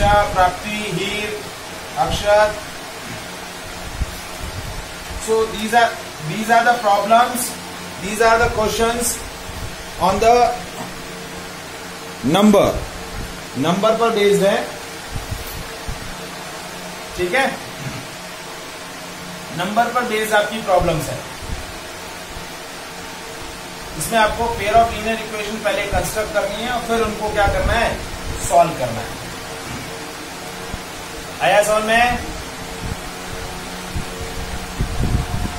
दिशा, प्राप्ति, हीर, अक्षत. So these are the problems, these are the questions on the number पर based है. ठीक है, नंबर पर बेस्ड आपकी प्रॉब्लम्स है. इसमें आपको पेयर ऑफ लीनियर इक्वेशन पहले कंस्ट्रक्ट करनी है और फिर उनको क्या करना है, सॉल्व करना है. आया समझ में?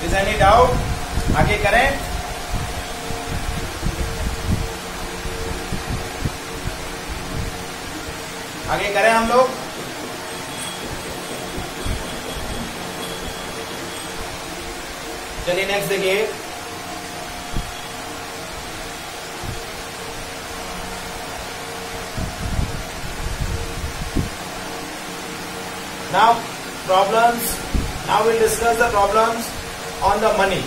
Is any doubt? आगे करें. आगे करें हम लोग. चलिए नेक्स्ट देखिए. Now problems. Now we'll discuss the problems on the money.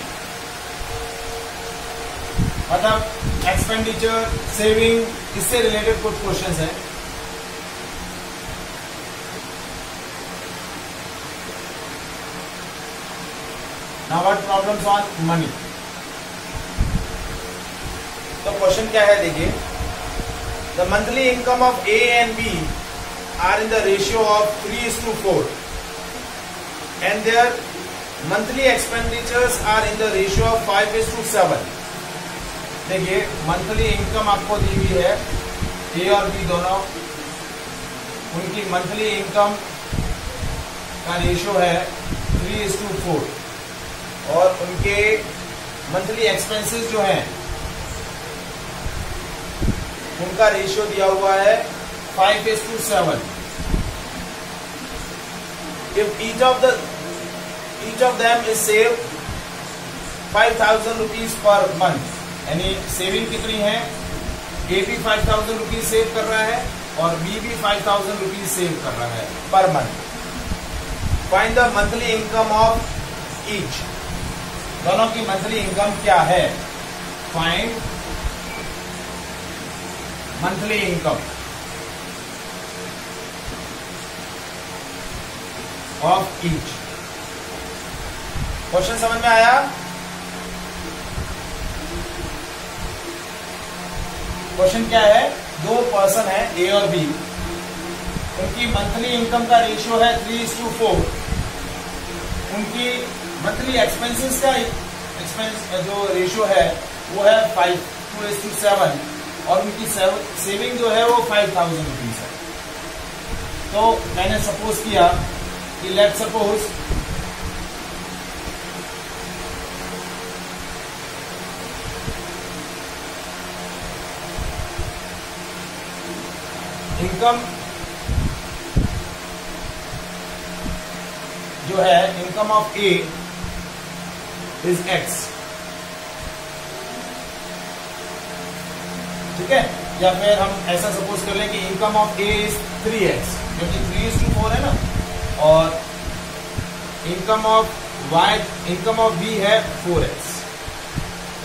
मतलब एक्सपेंडिचर, सेविंग, इससे रिलेटेड कुछ क्वेश्चंस हैं. Now what problems on money? तो क्वेश्चन क्या है देखिए. The monthly income of A and B are in the ratio of 3:4 and their monthly expenditures are in the ratio of 5:7. देखिए monthly income आपको दी हुई है, ए और बी दोनों, उनकी मंथली इनकम का रेशियो है 3:4 और उनके मंथली एक्सपेंसेस जो हैं उनका रेशियो दिया हुआ है 5:7. If each of them is saved 5,000 rupees per month, यानी सेविंग कितनी है, ए भी 5,000 रुपीज सेव कर रहा है और बी भी 5,000 रुपीज सेव कर रहा है per month. Find the monthly income of each. दोनों की मंथली इनकम क्या है. Find monthly income of each. Question समझ में आया? क्वेश्चन क्या है, दो पर्सन है ए और बी, उनकी मंथली इनकम का रेशियो है 3:4. उनकी मंथली एक्सपेंसेस का जो रेशियो है वो है 2:7 और उनकी सेविंग जो है वो 5,000 रुपीज है. तो मैंने सपोज किया कि लेट सपोज इनकम जो है, income of A is x. ठीक है, या फिर हम ऐसा सपोज कर लें कि income of A is 3x, क्योंकि 3:4 है ना, और इनकम ऑफ बी है 4x,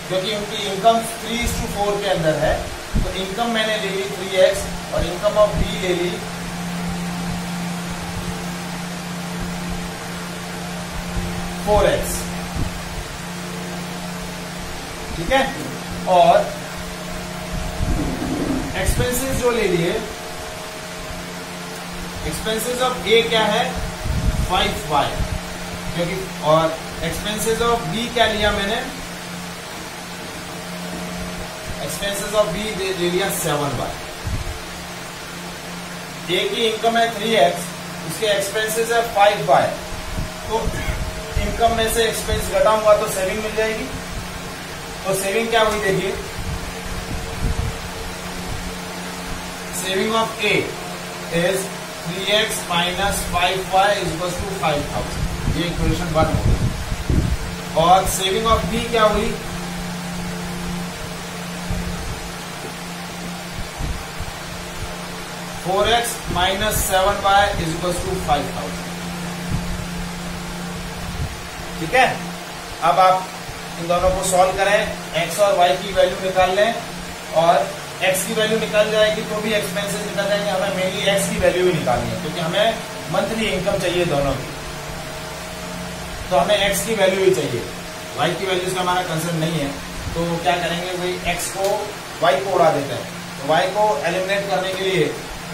क्योंकि उनकी इनकम 3:4 के अंदर है. तो इनकम मैंने ले ली 3x और इनकम ऑफ बी ले ली 4x. ठीक है, और एक्सपेंसेस जो ले लिए, एक्सपेंसेस ऑफ ए क्या है 5y, क्योंकि, और एक्सपेंसेस ऑफ बी क्या लिया मैंने, एक्सपेंसेस ऑफ बी ले लिया 7y. ए की इनकम है 3x, उसके एक्सपेंसेस है 5y. तो इनकम में से एक्सपेंस घटाऊंगा तो सेविंग मिल जाएगी. तो सेविंग क्या हुई देखिए, saving of A is 3x minus 5y is equal to 5,000. ये इक्वेशन 1 हो गई. और सेविंग ऑफ बी क्या हुई, (4x minus 7y is equal to 5,000. ठीक है, अब आप इन दोनों को सॉल्व करें, x और y की वैल्यू निकाल लें और एक्स की वैल्यू निकल जाएगी तो भी एक्सपेंसेस निकल जाएंगे, हमें मेनली एक्स की वैल्यू ही निकालनी है क्योंकि हमें मंथली इनकम चाहिए दोनों की, तो हमें एक्स की वैल्यू ही चाहिए, वाई की वैल्यू से हमारा कंसर्न नहीं है। तो क्या करेंगे भाई, एक्स को वाई को उड़ा देते हैं, तो वाई को एलिमिनेट करने के लिए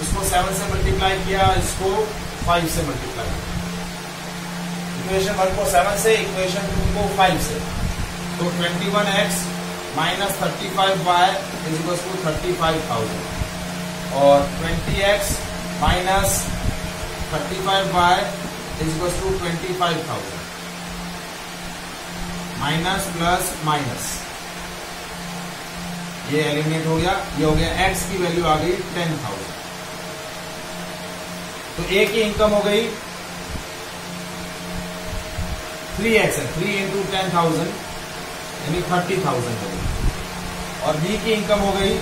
इसको 7 से मल्टीप्लाई किया, इसको 5 से मल्टीप्लाई किया, इक्वेशन 1 को 7 से, इक्वेशन 2 को 5 से, तो 21x minus 35y is equal to 35,000 और 20x minus 35y is equal to 25,000, minus plus minus ये एलिमिनेट हो गया, ये हो गया x की वैल्यू आ गई 10,000। तो a की इनकम हो गई 3x है, 3 इंटू 10,000 यानी 30,000 हो गई, और b की इनकम हो गई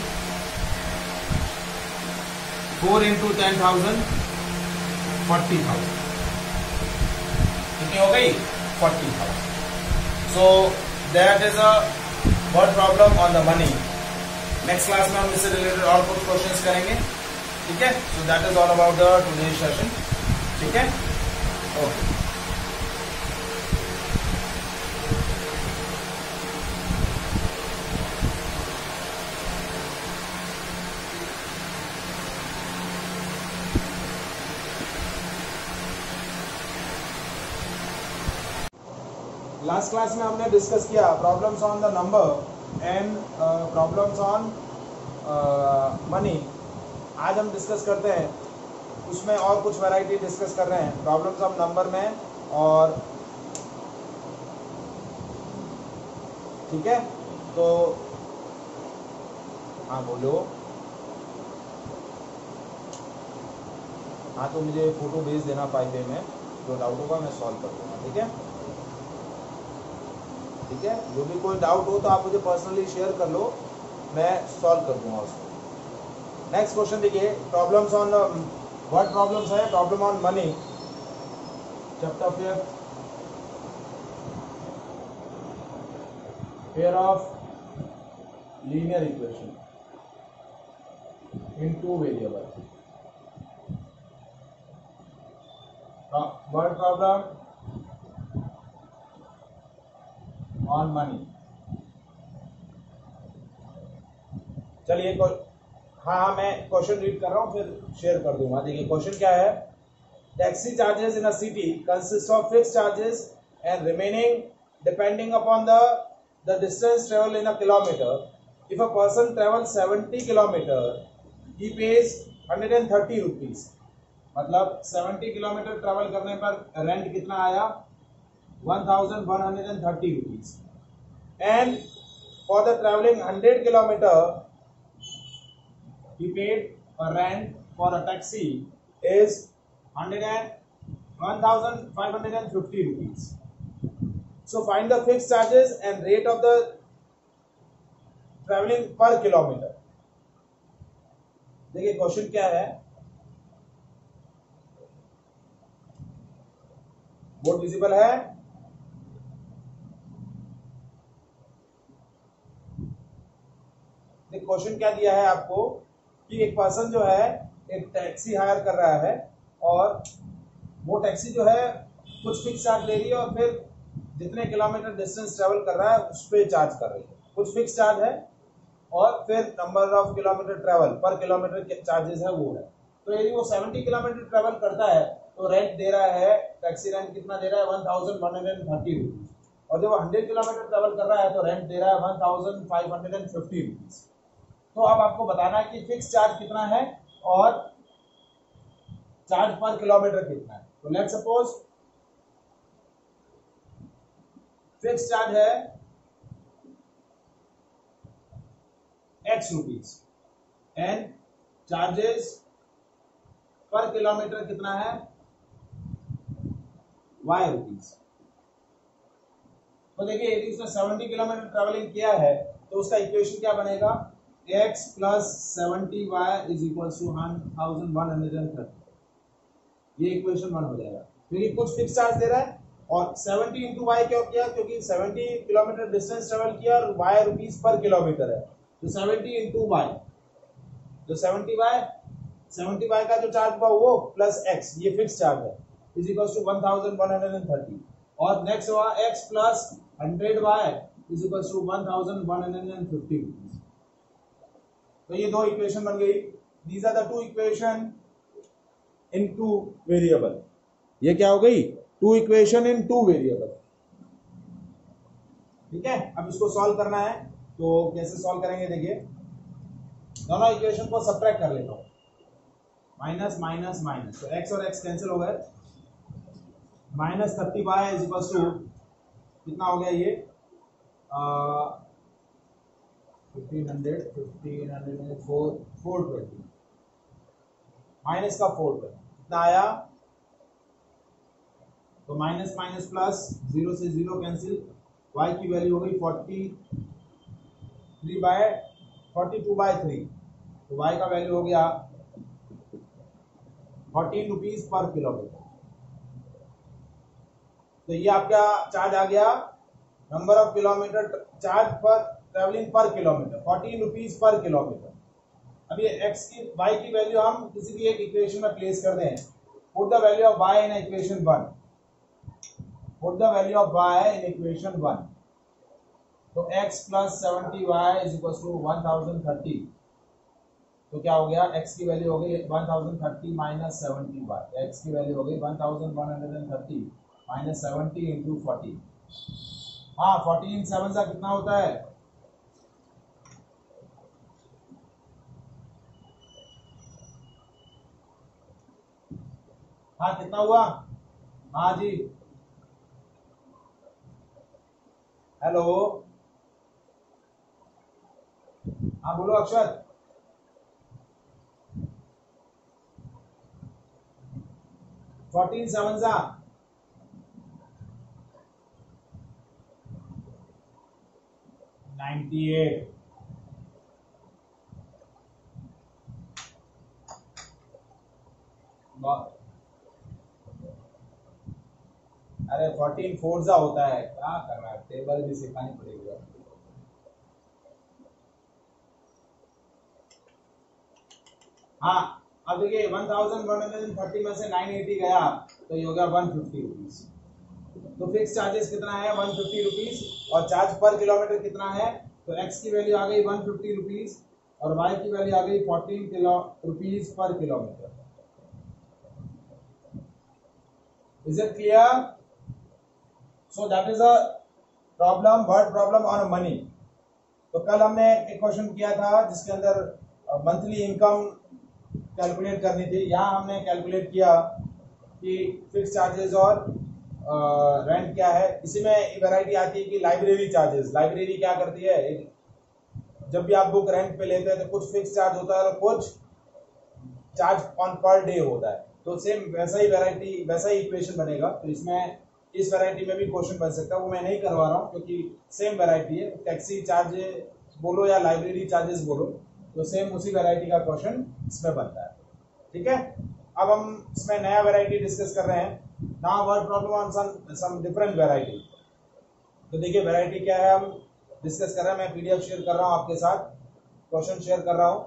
4 इंटू 10,000 40,000, कितनी हो गई 40,000। So that is a word problem on the money. Next class में हम इससे रिलेटेड और कुछ क्वेश्चंस करेंगे, ठीक है। So that is all about the today session, ठीक है, ओके। लास्ट क्लास में हमने डिस्कस किया problems on the number and problems on money. आज हम डिस्कस करते हैं, उसमें और कुछ वैरायटी डिस्कस कर रहे हैं, प्रॉब्लम्स ऑफ नंबर में, और ठीक है। तो हाँ बोलो, हाँ तो मुझे फोटो भेज देना फाइल में, जो डाउट होगा मैं सॉल्व कर दूंगा, ठीक है, ठीक है। जो भी कोई डाउट हो तो आप मुझे पर्सनली शेयर कर लो, मैं सॉल्व कर दूंगा उसको। नेक्स्ट क्वेश्चन देखिए, प्रॉब्लम्स ऑन व्हाट प्रॉब्लम्स है, problem on money, chapter 5, pair of linear equation in 2 variable. Word problem on money. चलिए हाँ मैं क्वेश्चन रीड कर रहा हूँ, फिर शेयर कर दूंगा। देखिए क्वेश्चन क्या है, taxi charges in a city consist of fixed charges and remaining depending upon the distance travel in a kilometre. If a person travel 70 kilometre he page 130 rupees. मतलब 70 किलोमीटर ट्रेवल करने पर rent कितना आया, 1,130 rupees. And for the traveling 100 kilometer, he paid a rent for a taxi is 1,550 rupees. So find the fixed charges and rate of the traveling per kilometer. देखिए question क्या है, board visible है, question क्या दिया है आपको कि एक पर्सन जो है एक टैक्सी हायर कर रहा है, और वो टैक्सी जो है कुछ फिक्स चार्ज ले रही है, और फिर जितने किलोमीटर डिस्टेंस ट्रेवल कर रहा है उस पर चार्ज कर रही है। कुछ फिक्स चार्ज है और फिर नंबर ऑफ किलोमीटर ट्रेवल पर किलोमीटर के चार्जेस है वो है। तो यदि वो 70 किलोमीटर ट्रेवल करता है तो रेंट दे रहा है, टैक्सी रेंट कितना दे रहा है, 1,130 रुपीज। और जब वो 100 किलोमीटर ट्रेवल कर रहा है तो रेंट दे रहा है 1,550 रुपीज। तो अब आपको बताना है कि फिक्स चार्ज कितना है और चार्ज पर किलोमीटर कितना है। तो लेट्स सपोज फिक्स चार्ज है x रुपीज एंड चार्जेस पर किलोमीटर कितना है y रुपीज। तो देखिए यदि उसने 70 किलोमीटर ट्रेवलिंग किया है तो उसका इक्वेशन क्या बनेगा, x plus 70y is equal to 1,130। ये इक्वेशन 1 हो जाएगा, क्योंकि कुछ फिक्स चार्ज दे रहा है। और 70 इंटू वाई क्यों किया, क्योंकि 70 किलोमीटर डिस्टेंस ट्रेवल किया और y रुपीज पर किलोमीटर है, तो 70 इंटू वाई जो 70 का जो चार्ज हुआ वो प्लस x, ये फिक्स चार्ज है, इज इक्वल टू 1130, और नेक्स्ट हुआ x plus 100y is equal to 1150 rupees. तो ये दो इक्वेशन बन गई। These are the two equation in two variable. ये क्या हो गई? Two equation in two variable. ठीक है, अब इसको सॉल्व करना है, तो कैसे सॉल्व करेंगे देखिए, दोनों इक्वेशन को सब्ट्रैक्ट कर लेता हूं, माइनस माइनस माइनस, तो x और x कैंसिल हो गए, minus 30y is equal to कितना हो गया ये 1500 420, माइनस का 420 कितना आया, तो माइनस माइनस प्लस, 0 से 0 कैंसिल, y की वैल्यू हो गई 42/3, तो y का वैल्यू हो गया 14 रुपीज पर किलोमीटर। तो ये आपका चार्ज आ गया, नंबर ऑफ किलोमीटर चार्ज पर ट्रेवलिंग पर किलोमीटर 14 रुपीज पर किलोमीटर। अब ये x की y की वैल्यू हम किसी भी एक इक्वेशन में प्लेस कर दें, put the value of y in equation 1, put the value of y in equation 1, तो x plus 70y is equal to 1030, तो क्या हो गया, x की वैल्यू हो गई 1030 माइनस 70y, x की वैल्यू हो गई 1130 माइनस 70 इंटू 40। हाँ 14 7 का कितना होता है, हाँ कितना हुआ, हाँ जी हेलो, हाँ बोलो अक्षर, 14 7 जा 98, अरे 14 फोर्जा होता है, क्या कर रहा है, टेबल भी सिखानी पड़ेगी। हाँ अब देखिए 1130 में से 980 गया, तो ये हो गया 150 रुपीज। तो फिक्स चार्जेस कितना है 150 रुपीज, और चार्ज पर किलोमीटर कितना है, तो x की वैल्यू आ गई 150 रुपीज और y की वैल्यू आ गई 14 rupees per kilometre. Is it clear? So that is a problem, word problem on money. तो कल हमने एक क्वेश्चन किया था जिसके अंदर मंथली इनकम कैलकुलेट करनी थी। यहाँ हमने कैलकुलेट किया कि फिक्स चार्जेस और रेंट क्या है। इसी में वैरायटी आती है कि लाइब्रेरी चार्जेस। लाइब्रेरी क्या करती है, जब भी आप बुक रेंट पे लेते हैं तो कुछ फिक्स चार्ज होता है और कुछ चार्ज ऑन पर डे होता है। तो सेम वैसा ही वैरायटी, वैसा ही इक्वेशन बनेगा। तो इसमें इस वैरायटी में भी क्वेश्चन बन सकता है, वो मैं नहीं करवा रहा हूँ क्योंकि सेम वैरायटी है। टैक्सी चार्जेस बोलो या लाइब्रेरी चार्जेस बोलो, तो सेम उसी वैरायटी का क्वेश्चन इसमें बनता है। ठीक है, अब हम इसमें नया वैरायटी डिस्कस कर रहे हैं। Now word problem on some different variety. तो देखिए वैरायटी क्या है हम डिस्कस कर रहे हैं। मैं पीडीएफ शेयर कर रहा हूं आपके साथ, क्वेश्चन शेयर कर रहा हूं।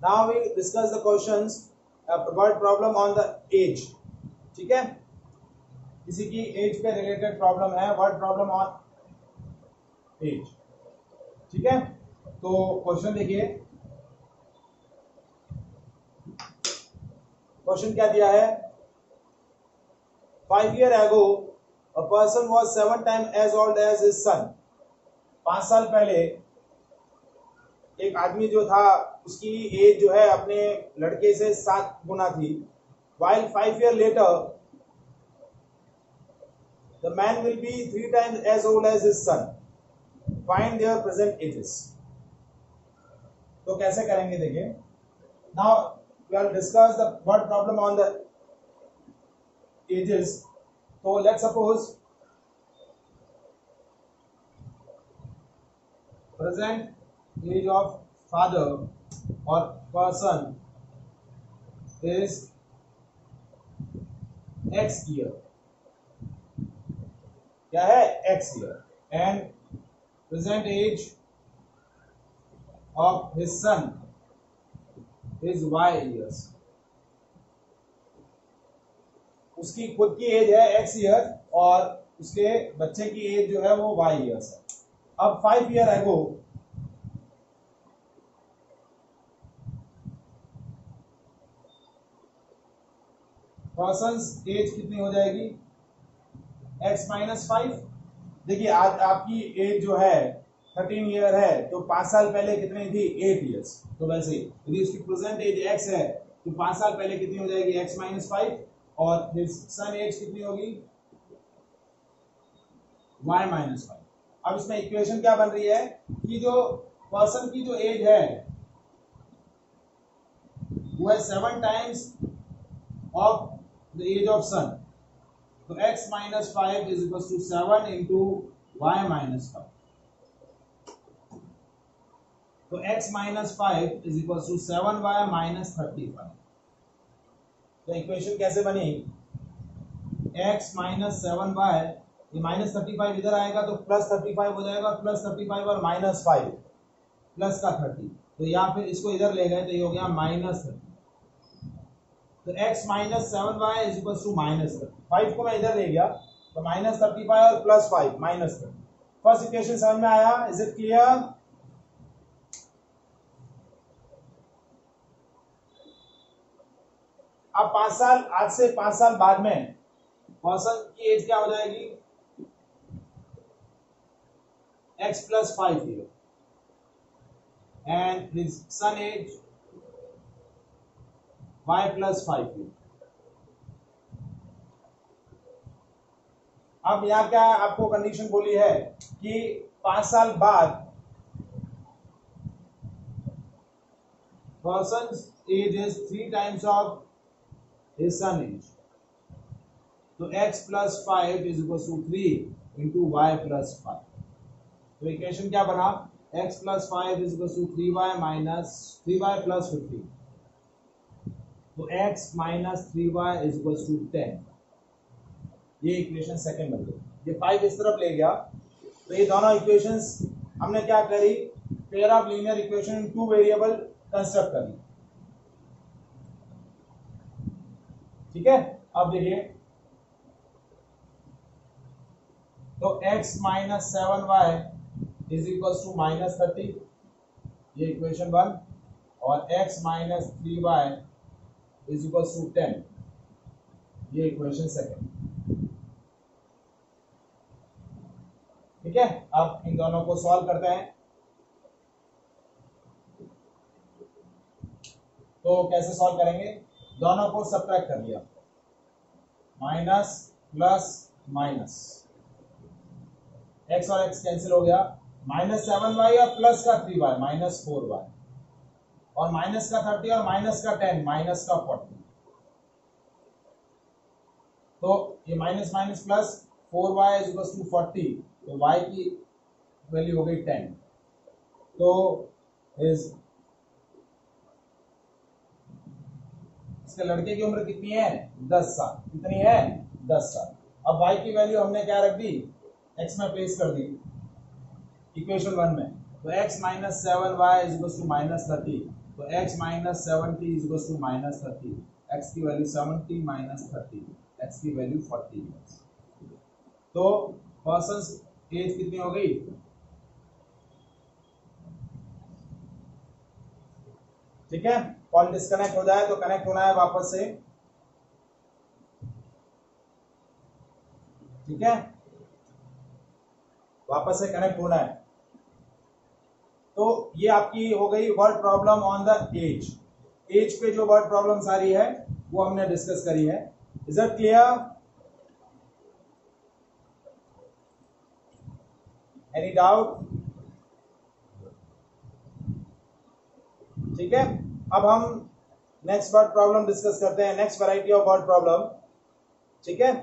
Now we discuss the questions word problem on the age. ठीक है, किसी की एज पे रिलेटेड प्रॉब्लम है, वर्ड प्रॉब्लम ऑन एज। ठीक है, तो क्वेश्चन देखिए, क्वेश्चन क्या दिया है। 5 years ago a person was 7 times as old as his son। 5 साल पहले एक आदमी जो था उसकी एज जो है अपने लड़के से 7 गुना थी। While 5 years later the man will be 3 times as old as his son। Find their present ages। तो कैसे करेंगे देखिए। Now we will discuss the word problem on the ages। तो let's suppose present age of father or person is x year, क्या है x year, and present age of his son is y years. उसकी खुद की as है x year और उसके बच्चे की एज जो है वो y ईयर्स है। अब 5 ईयर एगो पर्सन्स एज कितनी हो जाएगी, x-5। देखिए आज आपकी एज जो है 13 ईयर है, तो 5 साल पहले कितनी थी, 8 ईयर्स। तो वैसे यदि उसकी प्रेजेंट एज x है तो 5 साल पहले कितनी हो जाएगी, x-5, और हिज सन एज कितनी होगी, y-5। अब इसमें इक्वेशन क्या बन रही है कि जो पर्सन की जो एज है वो है 7 times of the age of son, तो x-5 is equal to 7 into y-5। तो x-5 is equal to 7y-35। तो इक्वेशन कैसे बनी, x-7y, ये -35 इधर आएगा तो +35 हो जाएगा, +35 और -5 प्लस का 30, तो यहाँ फिर इसको इधर ले गए तो ये हो गया -30। तो x-7y इज इक्वल टू -30, 5 को मैं इधर ले गया तो -35 और +5 -30। फर्स्ट इक्वेशन समझ में आया, इज इट क्लियर? अब 5 साल, आज से 5 साल बाद में पर्सन की एज क्या हो जाएगी, x+5 year, and his son age y+5 year. अब यहां क्या आपको कंडीशन बोली है कि 5 साल बाद person age is 3 times of his son age, तो x+5 is equal to 3 into y+5। तो इक्वेशन क्या बना, x+5 is equal to 3y minus 3y plus 15, तो x minus 3y is equal to 10। ये इक्वेशन सेकंड बन गई। ये 5 इस तरफ ले गया, तो ये दोनों इक्वेशंस हमने क्या करी, pair of linear equation in 2 variable construct करी, ठीक है। अब देखिए, तो x-7y इज इक्वल टू -30, ये इक्वेशन 1, और x-3y इज इक्वल टू 10, ये इक्वेशन सेकंड, ठीक है। अब इन दोनों को सॉल्व करते हैं। तो कैसे सॉल्व करेंगे, दोनों को सब्ट्रैक्ट कर लिया, माइनस प्लस माइनस, x और x कैंसिल हो गया, -7y और प्लस का 3y -4y, और माइनस का 30 और माइनस का 10 माइनस का 40, तो ये minus minus plus 4y is equal to 40, तो y की वैल्यू हो गई 10। तो इस इसके लड़के की उम्र कितनी है, 10 साल, कितनी है, 10 साल। अब y की वैल्यू हमने क्या रख दी, x में प्लेस कर दी इक्वेशन 1 में, तो x-7y इज इक्वल टू -30, तो x-70 is equal to -30, x की वैल्यू 70 -30, x की वैल्यू 40 है। तो पर्सन्स एज कितनी हो गई, ठीक है। कॉल डिस्कनेक्ट हो जाए तो कनेक्ट होना है वापस से, ठीक है, वापस से कनेक्ट होना है। तो ये आपकी हो गई word problem on the age. Age पे जो वर्ड प्रॉब्लम सारी है वो हमने डिस्कस करी है। Is it clear? Any doubt? ठीक है, अब हम नेक्स्ट वर्ड प्रॉब्लम डिस्कस करते हैं, next variety of word problem, ठीक है।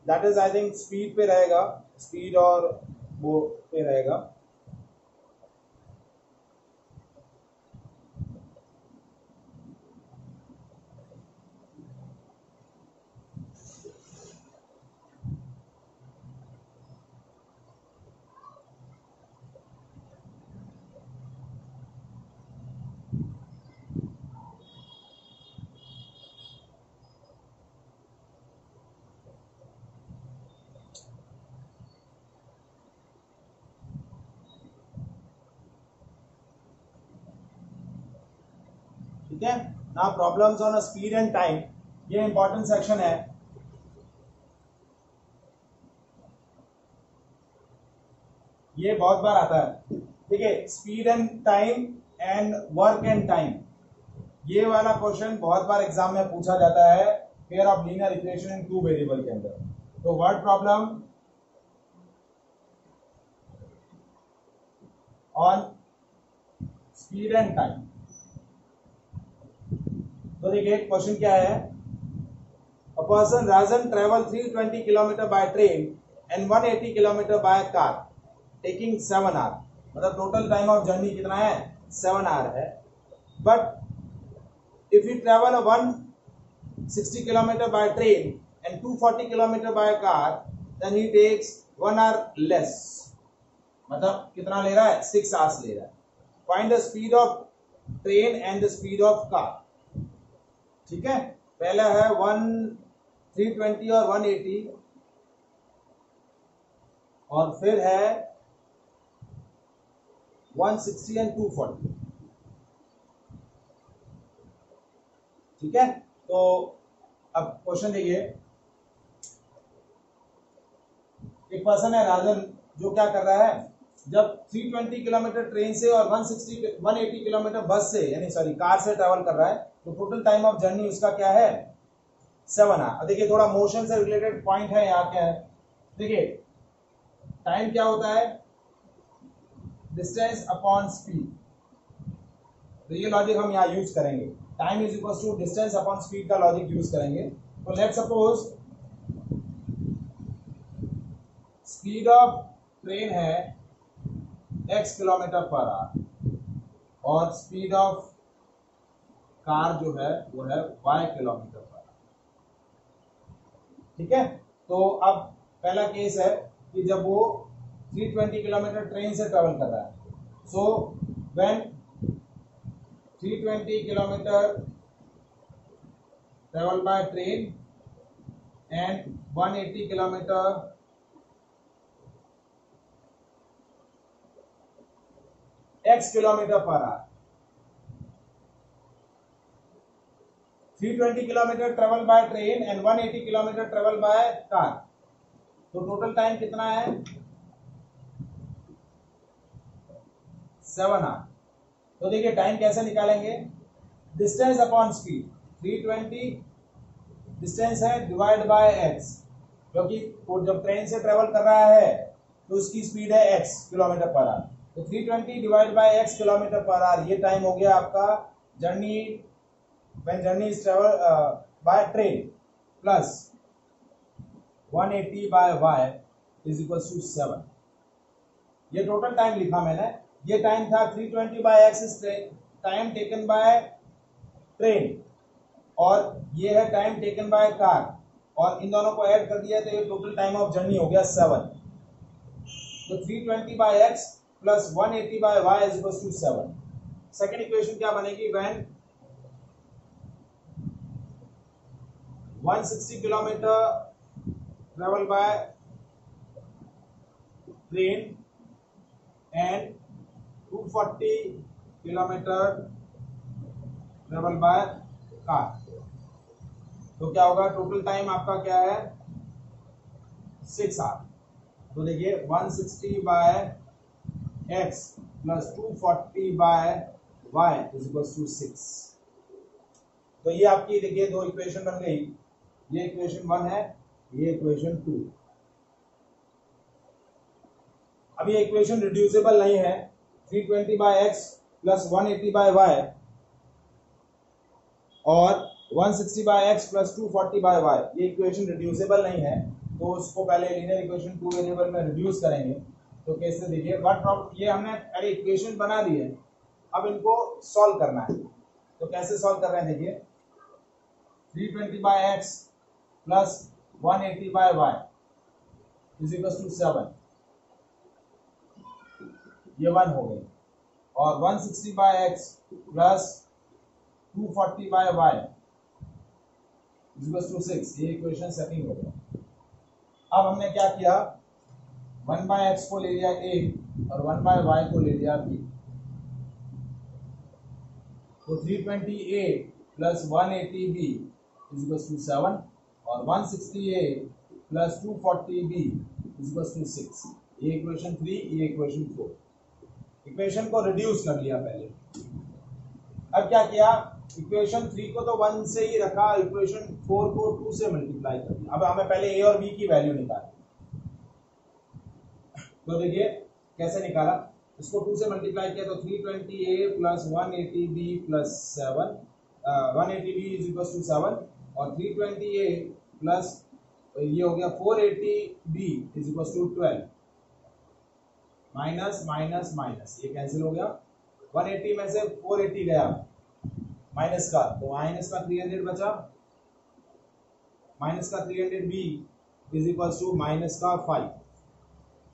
That is I think speed पे रहेगा, स्पीड और वो पे रहेगा। ठीक है ना। Problems on speed and time, ये इंपॉर्टेंट सेक्शन है। ये बहुत बार आता है। देखिए speed and time and work and time, ये वाला क्वेश्चन बहुत बार एग्जाम में पूछा जाता है pair of linear equation in 2 variable के अंदर। तो word problem on speed and time. तो देखिए क्वेश्चन क्या है, a person Rajan travel 320 kilometre by train and 180 kilometre by car taking 7 hour, मतलब टोटल टाइम ऑफ जर्नी कितना है 7 आवर है। But if you travel a 160 kilometer by train and 240 kilometer by car, then he takes 1 hour less, मतलब कितना ले रहा है 6 hours ले रहा है। Find the speed of train and the speed of car। ठीक है, पहला है 320 और 180, और फिर है 160 एंड 240। ठीक है, तो अब क्वेश्चन देखिए, एक पर्सन है राजन जो क्या कर रहा है, जब 320 किलोमीटर ट्रेन से और 180 किलोमीटर बस से यानी सॉरी कार से ट्रेवल कर रहा है, तो टोटल टाइम ऑफ जर्नी उसका क्या है 7 आवर। देखिए थोड़ा मोशन से रिलेटेड पॉइंट है यहाँ, क्या है देखिए, टाइम क्या होता है डिस्टेंस अपॉन स्पीड। तो ये लॉजिक हम यहाँ यूज करेंगे, time is equal to distance upon speed का लॉजिक यूज करेंगे। तो let suppose speed of train है x किलोमीटर पर आवर और स्पीड ऑफ कार जो है वो है y किलोमीटर पर आवर। ठीक है, तो अब पहला केस है कि जब वो 320 किलोमीटर ट्रेन से ट्रेवल कर रहा है, so when 320 kilometer travel by train and 180 kilometer x kilometer per hour। 320 kilometer travel by train and 180 kilometer travel by car, तो टोटल टाइम कितना है 7 आवर। तो देखिए टाइम कैसे निकालेंगे, डिस्टेंस अपॉन स्पीड, 320 डिस्टेंस है डिवाइड बाय x, क्योंकि जब ट्रेन से ट्रेवल कर रहा है तो उसकी स्पीड है x किलोमीटर पर आवर, तो 320 divide by x kilometre per hour, ये टाइम हो गया आपका journey when journey is travel by train plus 180 by y is equal to 7। ये टोटल टाइम लिखा मैंने, ये टाइम था 320 by X time taken by train, और ये है टाइम टेकन बाय कार, और इन दोनों को ऐड कर दिया तो ये टोटल टाइम ऑफ जर्नी हो गया 7। तो 320 by X plus 180 by Y is equal to 7। Second equation क्या बनेगी, when 160 kilometre travel by train and 240 kilometre travel by car, तो क्या होगा टोटल टाइम आपका क्या है 6 आवर। तो देखिए 160 by X plus 240 by Y is equal to 6। तो ये आपकी देखिए दो इक्वेशन बन गई, ये इक्वेशन 1 है, ये इक्वेशन 2। अब ये इक्वेशन रिड्यूसिबल नहीं है, 320 by X plus 180 by Y और 160 by X plus 240 by Y, ये इक्वेशन रिड्यूसिबल नहीं है, तो उसको पहले लीनियर इक्वेशन 2 वेरिएबल में रिड्यूस करेंगे। तो कैसे देखिए, व्हाट प्रॉब्लम, ये हमने पहले इक्वेशन बना दी है, अब इनको सॉल्व करना है। तो कैसे सॉल्व कर रहे हैं देखिए, 320 by X plus 180 by Y is equal to 7, ये 1 हो गई, और 160 by X plus 240 by Y is equal to 6, ये इक्वेशन सेकंड हो गया। अब हमने क्या किया, 1 बाय एक्स को ले लिया a और 1 बाय वाई को ले लिया b। तो 320A plus 180B is equal to 7 और 160A plus 240B is equal to 6। ये इक्वेशन 3, ये इक्वेशन 4। इक्वेशन को रिड्यूस कर लिया पहले। अब क्या किया, इक्वेशन 3 को तो 1 से ही रखा, इक्वेशन 4 को 2 से मल्टीप्लाई कर दिया। अब हमें पहले a और b की वैल्यू निकालनी। तो देखिए कैसे निकाला, इसको 2 से मल्टीप्लाई किया तो 320a plus 180b plus 7, 180b is equal to 7 और 320a प्लस ये हो गया 480b is equal to 12, minus minus minus ये कैंसिल हो गया। 180 में से 480 गया माइनस का, तो माइनस का 300 बचा, माइनस का 300b is equal to minus का 5।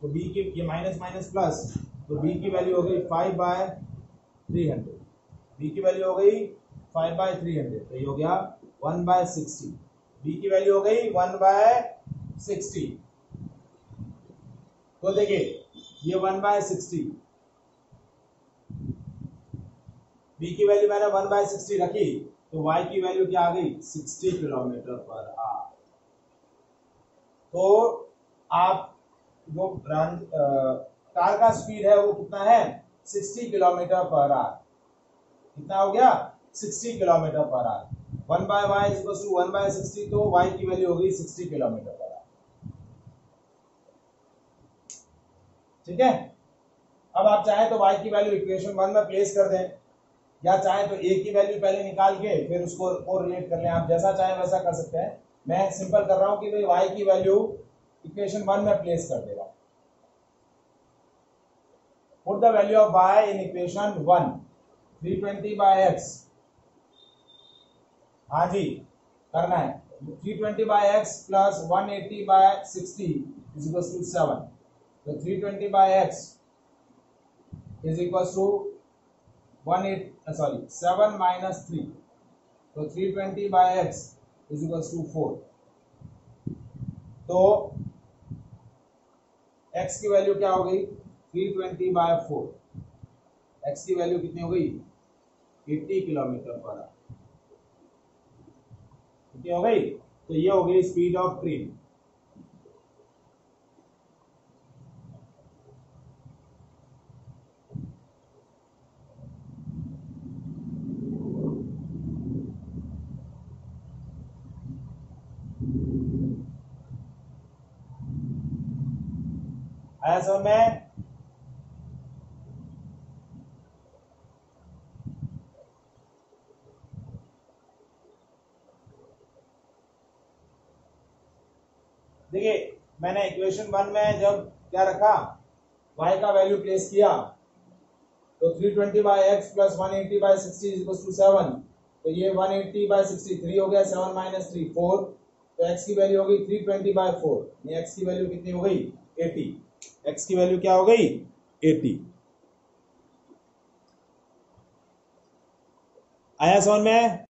तो b की ये माइनस माइनस प्लस, तो b की वैल्यू हो गई 5/300, b की वैल्यू हो गई 5/300, तो ये हो गया 1/60। b की वैल्यू हो गई 1/60। तो देखिए ये 1/60, b की वैल्यू मैंने 1/60 रखी, तो y की वैल्यू क्या आ गई 60 किलोमीटर पर आवर। तो आप जो कार का स्पीड है वो कितना है 60 किलोमीटर पर आवर। कितना हो गया 60 kilometre per our. 1/y is equal to 1/60, तो y की वैल्यू हो गई 60 किलोमीटर पर आवर। ठीक है। अब आप चाहें तो y की वैल्यू इक्वेशन 1 में प्लेस कर दें, या चाहे तो a की वैल्यू पहले निकाल के फिर उसको कोरिलेट कर लें। आप जैसा चाहें वैसा कर सकते हैं। मैं सिंपल कर रहा हूं कि भाई y की वैल्यू इक्वेशन 1 में प्लेस कर देगा। Put the value of y in equation 1, 320/x। हाँ जी करना है, 320/x plus 180/60 is equal to 7। तो 320/x is equal to 7 minus 3, तो 320/x इज इक्वल टू 4। तो x की वैल्यू क्या हो गई 320/4। x की वैल्यू कितनी हो गई 80 किलोमीटर पर आवर। कितनी हो गई, तो ये हो गई स्पीड ऑफ ट्रेन। आया समझ में। देखिए मैंने इक्वेशन 1 में जब क्या रखा y का वैल्यू प्लेस किया, तो 320/x plus 180/60 is equal to 7। तो ये 180/60 3 हो गया, 7 माइनस 3 4, तो x की वैल्यू हो गई 320/4। ये x की वैल्यू कितनी हो गई 80। x की वैल्यू क्या हो गई 80। आया समझ में।